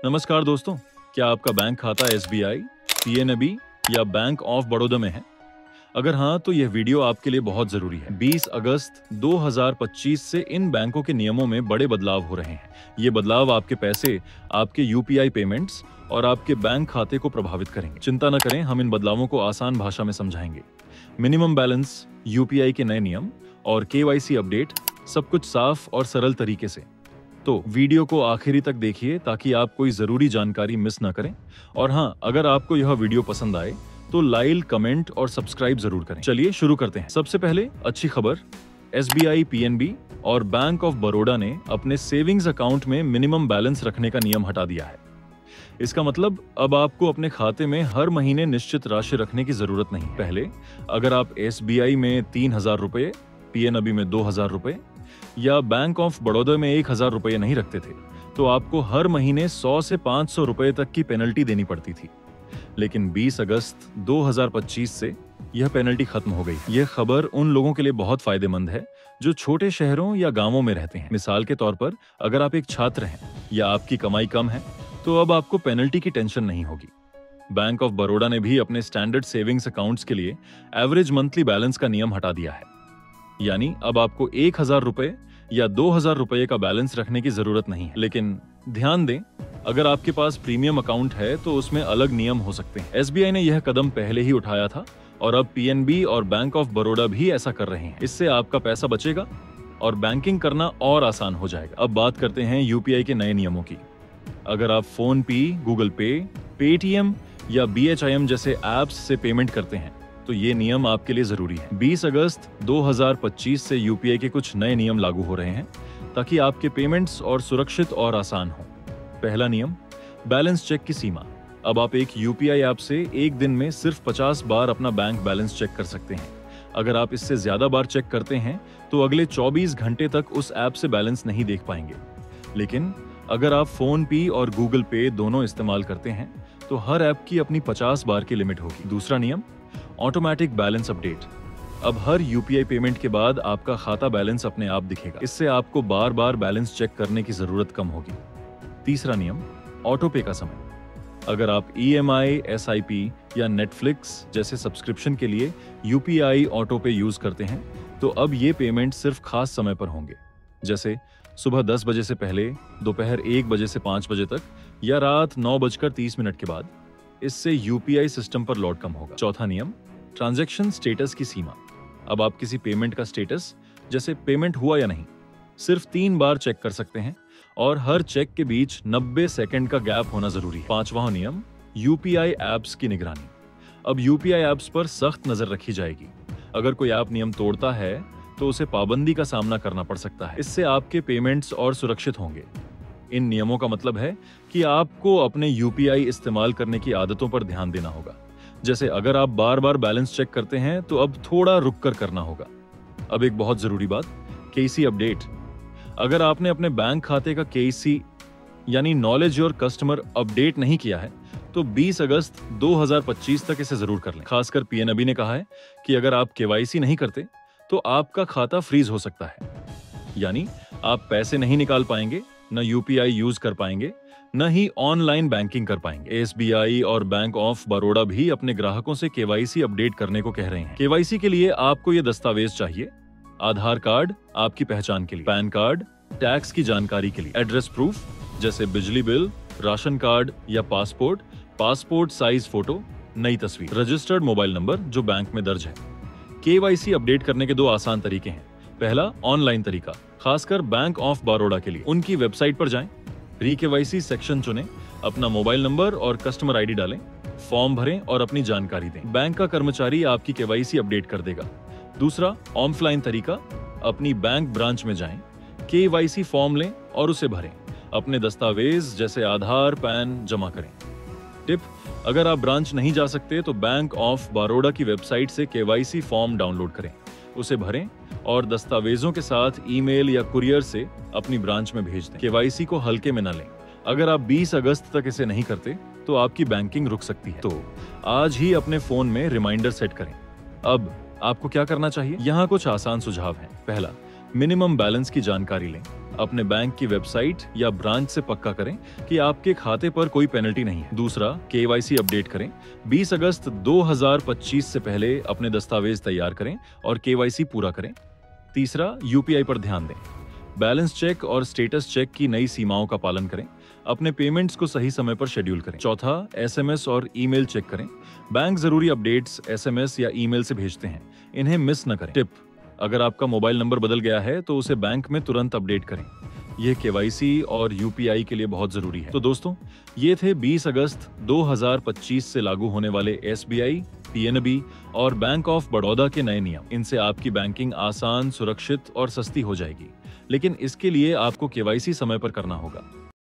नमस्कार दोस्तों, क्या आपका बैंक खाता एसबीआई, पीएनबी या बैंक ऑफ बड़ौदा में है? अगर हाँ, तो यह वीडियो आपके लिए बहुत जरूरी है। 20 अगस्त 2025 से इन बैंकों के नियमों में बड़े बदलाव हो रहे हैं। ये बदलाव आपके पैसे, आपके यूपीआई पेमेंट्स और आपके बैंक खाते को प्रभावित करेंगे। चिंता न करें, हम इन बदलावों को आसान भाषा में समझाएंगे। मिनिमम बैलेंस, यूपीआई के नए नियम और केवाईसी अपडेट, सब कुछ साफ और सरल तरीके से। तो वीडियो को आखिरी तक देखिए ताकि आप कोई जरूरी जानकारी मिस ना करें। और हाँ, अगर आपको यह वीडियो पसंद आए तो लाइक, कमेंट और सब्सक्राइब जरूर करें। चलिए शुरू करते हैं। सबसे पहले अच्छी खबर, एसबीआई, पीएनबी और बैंक ऑफ बड़ौदा ने अपने सेविंग्स अकाउंट में मिनिमम बैलेंस रखने का नियम हटा दिया है। इसका मतलब अब आपको अपने खाते में हर महीने निश्चित राशि रखने की जरूरत नहीं। पहले अगर आप एसबीआई में 3,000 रुपए, पीएनबी में 2,000 रुपए या बैंक ऑफ बड़ौदा में 1,000 रुपए नहीं रखते थे, तो आपको हर महीने 100 से 500 रुपए तक की पेनल्टी देनी पड़ती थी। लेकिन 20 अगस्त 2025 से यह पेनल्टी खत्म हो गई। यह खबर उन लोगों के लिए बहुत फायदेमंद है जो छोटे शहरों या गांवों में रहते हैं। मिसाल के तौर पर, अगर आप एक छात्र हैं या आपकी कमाई कम है, तो अब आपको पेनल्टी की टेंशन नहीं होगी। बैंक ऑफ बड़ौदा ने भी अपने स्टैंडर्ड सेविंग्स अकाउंट्स के लिए एवरेज मंथली बैलेंस का नियम हटा दिया है। यानी अब आपको 1,000 रुपए या 2,000 रुपए का बैलेंस रखने की जरूरत नहीं है। लेकिन ध्यान दें, अगर आपके पास प्रीमियम अकाउंट है तो उसमें अलग नियम हो सकते हैं। एसबीआई ने यह कदम पहले ही उठाया था और अब पीएनबी और बैंक ऑफ बड़ौदा भी ऐसा कर रहे हैं। इससे आपका पैसा बचेगा और बैंकिंग करना और आसान हो जाएगा। अब बात करते हैं यूपीआई के नए नियमों की। अगर आप फोन पे, गूगल पे, पेटीएम या बीएचआईएम जैसे एप्स से पेमेंट करते हैं तो ये नियम आपके लिए जरूरी है। 20 अगस्त 2025 से यूपीआई के कुछ नए नियम लागू हो रहे हैं ताकि आपके पेमेंट्स और सुरक्षित और आसान हो। पहला नियम, बैलेंस चेक की सीमा। अब आप एक यूपीआई ऐप से एक दिन में सिर्फ 50 बार अपना बैंक बैलेंस चेक कर सकते हैं। अगर आप इससे ज्यादा बार चेक करते हैं तो अगले 24 घंटे तक उस ऐप से बैलेंस नहीं देख पाएंगे। लेकिन अगर आप फोन पे और गूगल पे दोनों इस्तेमाल करते हैं तो हर ऐप की अपनी 50 बार की लिमिट होगी। दूसरा नियम, ऑटोमेटिक बैलेंस अपडेट। अब हर यूपीआई पेमेंट के बाद आपका खाता बैलेंस अपने आप दिखेगा। इससे आपको बार बार बैलेंस चेक करने की जरूरत कम होगी। तीसरा नियम, ऑटो पे का समय। अगर आप ईएमआई, एसआईपी या नेटफ्लिक्स जैसे सब्सक्रिप्शन के लिए यूपीआई ऑटो पे यूज करते हैं तो अब ये पेमेंट सिर्फ खास समय पर होंगे, जैसे सुबह 10 बजे से पहले, दोपहर 1 बजे से 5 बजे तक या रात 9:30 के बाद। इससे यूपीआई सिस्टम पर लोड कम होगा। चौथा नियम, ट्रांजैक्शन स्टेटस की सीमा। अब आप किसी पेमेंट का स्टेटस, जैसे पेमेंट हुआ या नहीं, सिर्फ 3 बार चेक कर सकते हैं और हर चेक के बीच 90 सेकंड का गैप होना जरूरी है। पांचवा नियम, यूपीआई ऐप्स की निगरानी। अब यूपीआई ऐप्स पर सख्त नजर रखी जाएगी। अगर कोई ऐप नियम तोड़ता है तो उसे पाबंदी का सामना करना पड़ सकता है। इससे आपके पेमेंट्स और सुरक्षित होंगे। इन नियमों का मतलब है कि आपको अपने यूपीआई इस्तेमाल करने की आदतों पर ध्यान देना होगा। जैसे अगर आप बार बार बैलेंस चेक करते हैं तो अब थोड़ा रुक कर करना होगा। अब एक बहुत जरूरी बात, केसी अपडेट। अगर आपने अपने बैंक खाते का केसी यानी नॉलेज योर कस्टमर अपडेट नहीं किया है तो 20 अगस्त 2025 तक इसे जरूर कर लें। खासकर पीएनबी ने कहा है कि अगर आप केवाईसी नहीं करते तो आपका खाता फ्रीज हो सकता है। यानी आप पैसे नहीं निकाल पाएंगे, न यूपीआई यूज कर पाएंगे, न ही ऑनलाइन बैंकिंग कर पाएंगे। एसबीआई और बैंक ऑफ बड़ौदा भी अपने ग्राहकों से केवाईसी अपडेट करने को कह रहे हैं। केवाईसी के लिए आपको ये दस्तावेज चाहिए: आधार कार्ड आपकी पहचान के लिए, पैन कार्ड टैक्स की जानकारी के लिए, एड्रेस प्रूफ जैसे बिजली बिल, राशन कार्ड या पासपोर्ट, पासपोर्ट साइज फोटो, नई तस्वीर, रजिस्टर्ड मोबाइल नंबर जो बैंक में दर्ज है। केवाईसी अपडेट करने के 2 आसान तरीके हैं। पहला, ऑनलाइन तरीका, खासकर बैंक ऑफ बड़ौदा के लिए। उनकी वेबसाइट पर जाएं, री-केवाईसी सेक्शन चुनें, अपना मोबाइल नंबर और कस्टमर आईडी डालें, फॉर्म भरें और अपनी जानकारी दें। बैंक का कर्मचारी आपकी केवाईसी अपडेट कर देगा। दूसरा, ऑफलाइन तरीका, अपनी बैंक ब्रांच में जाएं, केवाईसी फॉर्म लें और उसे भरें। अपने दस्तावेज जैसे आधार, पैन जमा करें। टिप, अगर आप ब्रांच नहीं जा सकते तो बैंक ऑफ बड़ौदा की वेबसाइट से केवाईसी फॉर्म डाउनलोड करें, उसे भरें और दस्तावेजों के साथ ईमेल या कुरियर से अपनी ब्रांच में भेज दें। केवाईसी को हल्के में न लें। अगर आप 20 अगस्त तक इसे नहीं करते तो आपकी बैंकिंग रुक सकती है। तो आज ही अपने फोन में रिमाइंडर सेट करें। अब आपको क्या करना चाहिए? यहाँ कुछ आसान सुझाव हैं। पहला, मिनिमम बैलेंस की जानकारी लें। अपने बैंक की वेबसाइट या ब्रांच से पक्का करें कि आपके खाते पर कोई पेनल्टी नहीं है। दूसरा, केवाईसी अपडेट करें। 20 अगस्त 2025 से पहले अपने दस्तावेज तैयार करें और केवाईसी पूरा करें। तीसरा, यूपीआई पर ध्यान दें। बैलेंस चेक और स्टेटस चेक की नई सीमाओं का पालन करें। अपने पेमेंट्स को सही समय पर शेड्यूल करें। चौथा, एसएमएस और ईमेल चेक करें। बैंक जरूरी अपडेट्स एसएमएस या ईमेल से भेजते हैं, इन्हें मिस न करें। टिप: अगर आपका मोबाइल नंबर बदल गया है तो उसे बैंक में तुरंत अपडेट करें। यह केवाईसी और यूपीआई के लिए बहुत जरूरी है। तो दोस्तों, ये थे 20 अगस्त 2025 से लागू होने वाले एसबीआई, पीएनबी और बैंक ऑफ बड़ौदा के नए नियम। इनसे आपकी बैंकिंग आसान, सुरक्षित और सस्ती हो जाएगी। लेकिन इसके लिए आपको केवाईसी समय पर करना होगा।